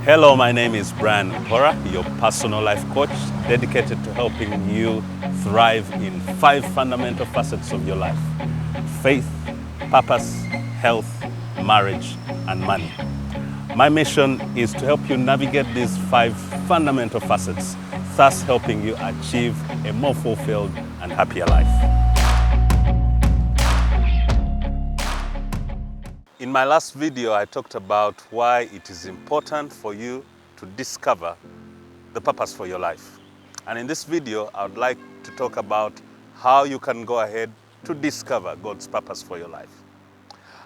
Hello, my name is Brian Hora, your personal life coach, dedicated to helping you thrive in 5 fundamental facets of your life: faith, purpose, health, marriage, and money. My mission is to help you navigate these 5 fundamental facets, thus helping you achieve a more fulfilled and happier life. In my last video, I talked about why it is important for you to discover the purpose for your life. And in this video, I would like to talk about how you can go ahead to discover God's purpose for your life.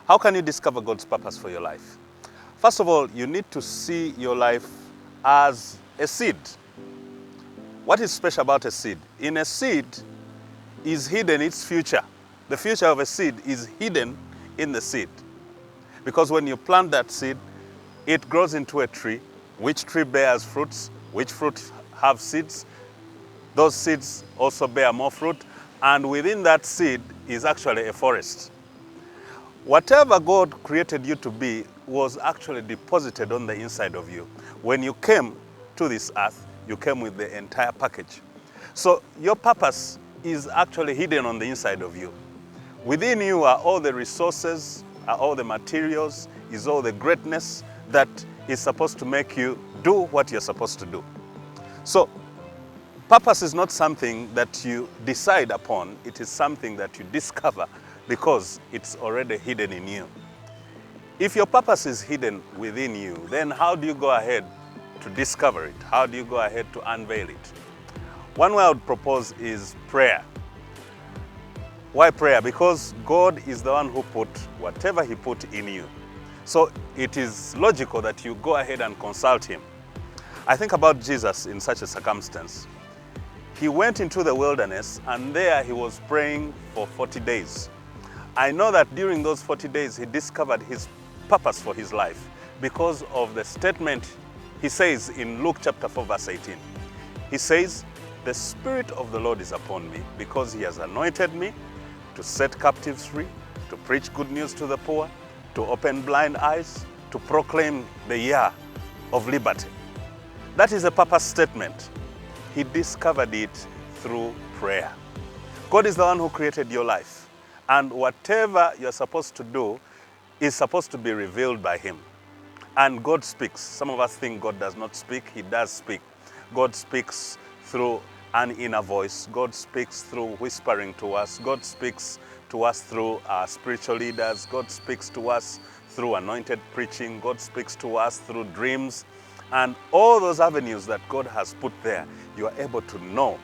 How can you discover God's purpose for your life? First of all, you need to see your life as a seed. What is special about a seed? In a seed is hidden its future. The future of a seed is hidden in the seed. Because when you plant that seed, it grows into a tree, which tree bears fruits, which fruit have seeds. Those seeds also bear more fruit, and within that seed is actually a forest. Whatever God created you to be was actually deposited on the inside of you. When you came to this earth, you came with the entire package. So your purpose is actually hidden on the inside of you. Within you are all the resources, are all the materials, is all the greatness that is supposed to make you do what you're supposed to do. So purpose is not something that you decide upon, it is something that you discover because it's already hidden in you. If your purpose is hidden within you, then how do you go ahead to discover it? How do you go ahead to unveil it? One way I would propose is prayer. Why prayer? Because God is the one who put whatever He put in you. So it is logical that you go ahead and consult Him. I think about Jesus in such a circumstance. He went into the wilderness and there He was praying for 40 days. I know that during those 40 days He discovered His purpose for His life because of the statement He says in Luke chapter 4 verse 18. He says, "The Spirit of the Lord is upon me because He has anointed me to set captives free, to preach good news to the poor, to open blind eyes, to proclaim the year of liberty." That is a purpose statement. He discovered it through prayer. God is the one who created your life, and whatever you're supposed to do is supposed to be revealed by Him. And God speaks. Some of us think God does not speak. He does speak. God speaks through an inner voice. God speaks through whispering to us. God speaks to us through our spiritual leaders. God speaks to us through anointed preaching. God speaks to us through dreams. And all those avenues that God has put there, you are able to know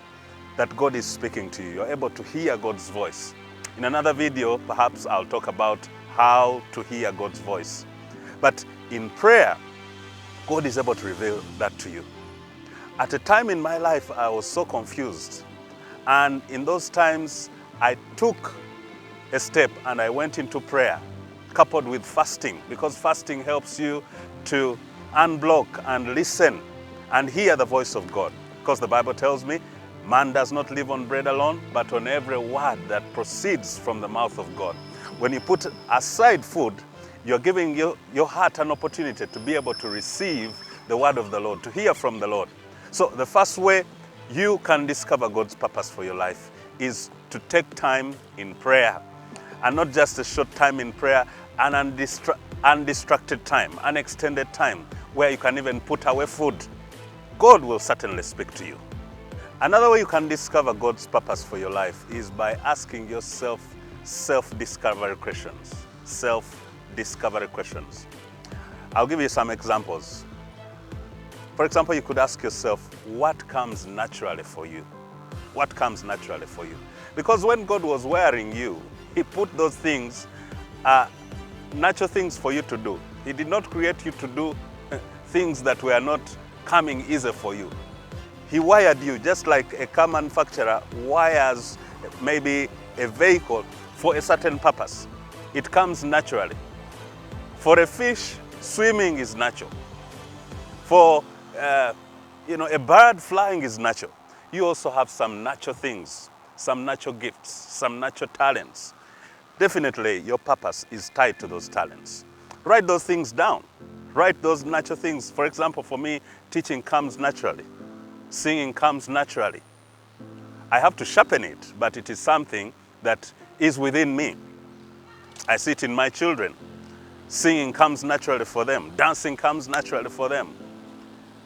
that God is speaking to you. You're able to hear God's voice. In another video, perhaps I'll talk about how to hear God's voice. But in prayer, God is able to reveal that to you. At a time in my life, I was so confused. And in those times, I took a step and I went into prayer, coupled with fasting, because fasting helps you to unblock and listen and hear the voice of God. Because the Bible tells me, man does not live on bread alone, but on every word that proceeds from the mouth of God. When you put aside food, you're giving your heart an opportunity to be able to receive the word of the Lord, to hear from the Lord. So the first way you can discover God's purpose for your life is to take time in prayer. And not just a short time in prayer, an undistracted time, an extended time where you can even put away food. God will certainly speak to you. Another way you can discover God's purpose for your life is by asking yourself self-discovery questions. Self-discovery questions. I'll give you some examples. For example, you could ask yourself, what comes naturally for you? What comes naturally for you? Because when God was wiring you, He put those things, natural things for you to do. He did not create you to do things that were not coming easy for you. He wired you just like a car manufacturer wires maybe a vehicle for a certain purpose. It comes naturally. For a fish, swimming is natural. For a bird flying is natural. You also have some natural things, some natural gifts, some natural talents. Definitely, your purpose is tied to those talents. Write those things down. Write those natural things. For example, for me, teaching comes naturally. Singing comes naturally. I have to sharpen it, but it is something that is within me. I see it in my children. Singing comes naturally for them. Dancing comes naturally for them.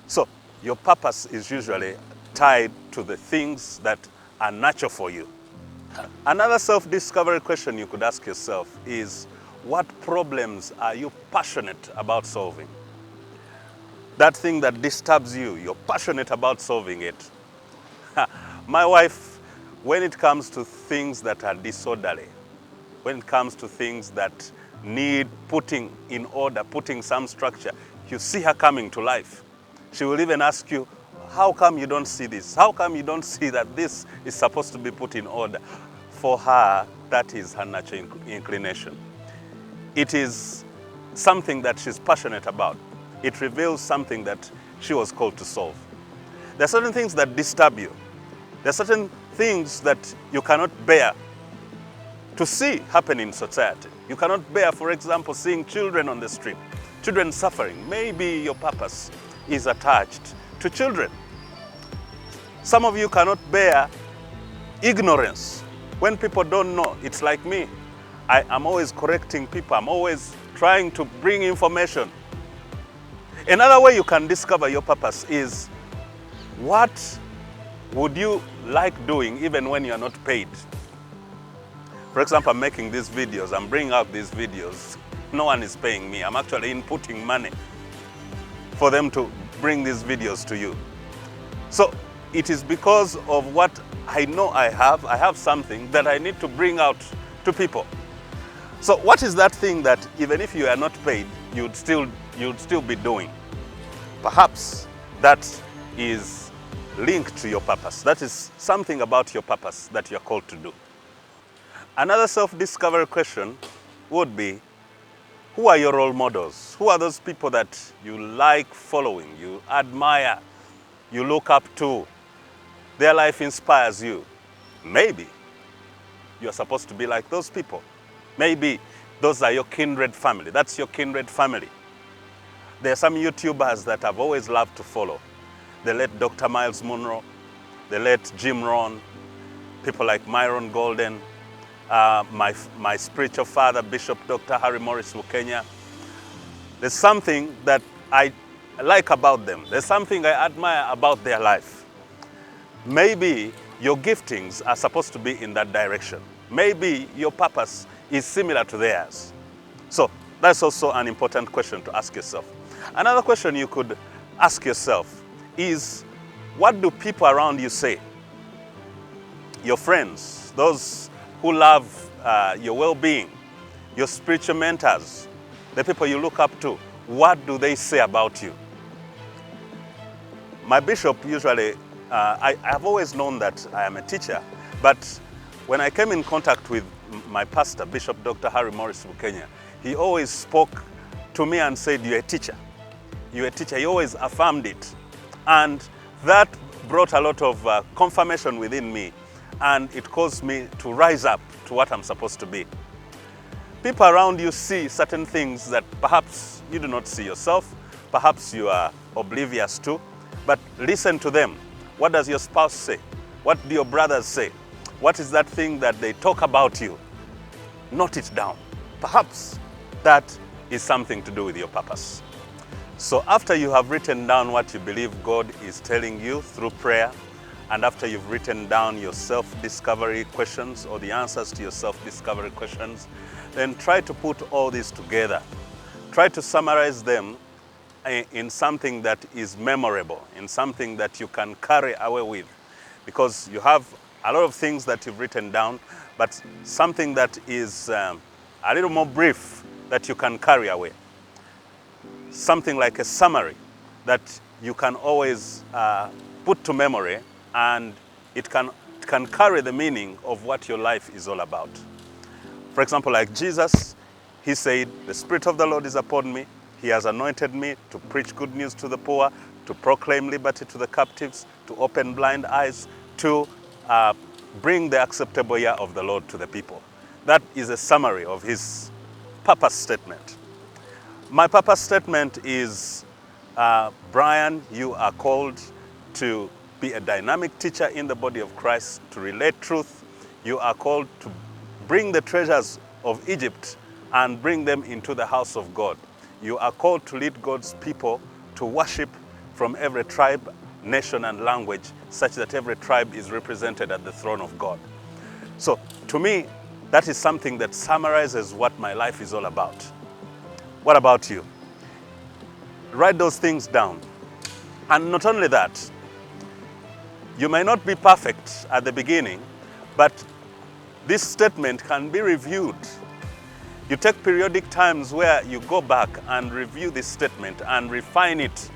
So your purpose is usually tied to the things that are natural for you. Another self-discovery question you could ask yourself is, what problems are you passionate about solving? That thing that disturbs you, you're passionate about solving it. My wife, when it comes to things that are disorderly, when it comes to things that need putting in order, putting some structure, you see her coming to life. She will even ask you, how come you don't see this? How come you don't see that this is supposed to be put in order? For her, that is her natural inclination. It is something that she's passionate about. It reveals something that she was called to solve. There are certain things that disturb you. There are certain things that you cannot bear to see happen in society. You cannot bear, for example, seeing children on the street, children suffering. Maybe your purpose is attached to children. Some of you cannot bear ignorance. When people don't know, it's like me. I am always correcting people. I'm always trying to bring information. Another way you can discover your purpose is, what would you like doing even when you're not paid? For example, I'm making these videos, I'm bringing out these videos. No one is paying me. I'm actually inputting money for them to bring these videos to you. So it is because of what I know I have something that I need to bring out to people. So what is that thing that even if you are not paid, you'd still be doing? Perhaps that is linked to your purpose. That is something about your purpose that you're called to do. Another self-discovery question would be, who are your role models? Who are those people that you like following, you admire, you look up to? Their life inspires you. Maybe you're supposed to be like those people. Maybe those are your kindred family. That's your kindred family. There are some YouTubers that I've always loved to follow. The late Dr. Miles Monroe, the late Jim Rohn, people like Myron Golden, my spiritual father, Bishop Dr. Harry Morris Lukenya. There's something that I like about them. There's something I admire about their life. Maybe your giftings are supposed to be in that direction. Maybe your purpose is similar to theirs. So that's also an important question to ask yourself. Another question you could ask yourself is, what do people around you say? Your friends, those who love your well-being, your spiritual mentors, the people you look up to, what do they say about you? My bishop usually, I've always known that I am a teacher, but when I came in contact with my pastor, Bishop Dr. Harry Morris Lukenya, he always spoke to me and said, you're a teacher. You're a teacher. He always affirmed it. And that brought a lot of confirmation within me, and it caused me to rise up to what I'm supposed to be. People around you see certain things that perhaps you do not see yourself, perhaps you are oblivious to, but listen to them. What does your spouse say? What do your brothers say? What is that thing that they talk about you? Note it down. Perhaps that is something to do with your purpose. So after you have written down what you believe God is telling you through prayer, and after you've written down your self-discovery questions or the answers to your self-discovery questions, then try to put all these together. Try to summarize them in something that is memorable, in something that you can carry away with. Because you have a lot of things that you've written down, but something that is a little more brief that you can carry away. Something like a summary that you can always put to memory, and it can carry the meaning of what your life is all about. For example, like Jesus, he said, the Spirit of the Lord is upon me. He has anointed me to preach good news to the poor, to proclaim liberty to the captives, to open blind eyes, to bring the acceptable year of the Lord to the people. That is a summary of his purpose statement. My purpose statement is, Brian, you are called to be a dynamic teacher in the body of Christ, to relate truth. You are called to bring the treasures of Egypt and bring them into the house of God. You are called to lead God's people to worship from every tribe, nation, and language, such that every tribe is represented at the throne of God. So, to me, that is something that summarizes what my life is all about. What about you? Write those things down. And not only that, you may not be perfect at the beginning, but this statement can be reviewed. You take periodic times where you go back and review this statement and refine it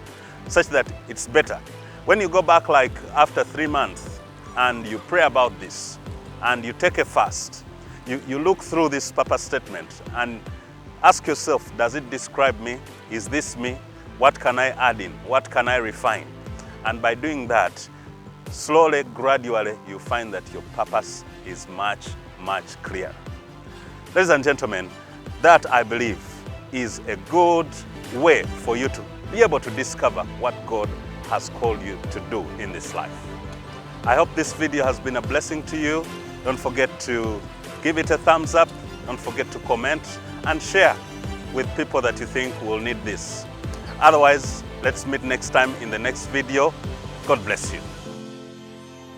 such that it's better. When you go back like after 3 months and you pray about this and you take a fast, you look through this purpose statement and ask yourself, does it describe me? Is this me? What can I add in? What can I refine? And by doing that, slowly, gradually, you find that your purpose is much, much clearer. Ladies and gentlemen, that I believe is a good way for you to be able to discover what God has called you to do in this life. I hope this video has been a blessing to you. Don't forget to give it a thumbs up. Don't forget to comment and share with people that you think will need this. Otherwise, let's meet next time in the next video. God bless you.